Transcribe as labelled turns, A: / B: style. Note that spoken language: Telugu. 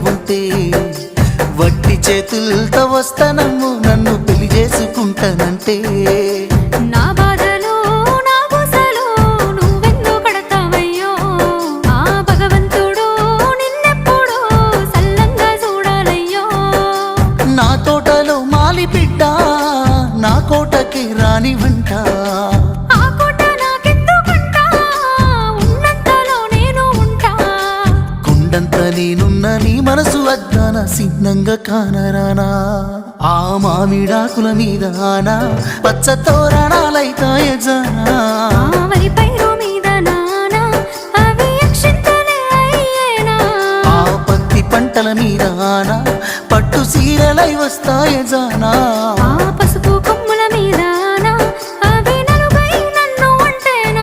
A: ఉంటే వట్టి చేతులతో వస్తానమ్ము నన్ను పెళ్లి చేసుకుంటానంటే
B: నా బాధలో నా బుసలో నువ్వెందుకు కడతావయ్యో ఆ భగవంతుడు నిన్నెప్పుడు సల్లంగా చూడాలయ్యో
A: నా తోటలో మాలి బిడ్డ నా కోటకి రాని వంట
B: ఆ కోట నాకెందుకంట ఉన్నంతలో నేను ఉంటా
A: కొండంత నేనున్న నీ మనసు అద్దాన సిన్నంగా కానరానా ఆ మామిడాకుల మీద ఆనా పచ్చ తోరణాలైతాయ జానా
B: ఆ వరి పైరు మీద నానా అవి అక్షింతలే అయ్యేనా
A: ఆ పత్తి పంటల మీద ఆనా పట్టు సీరలై వస్తాయ జానా
B: ఆ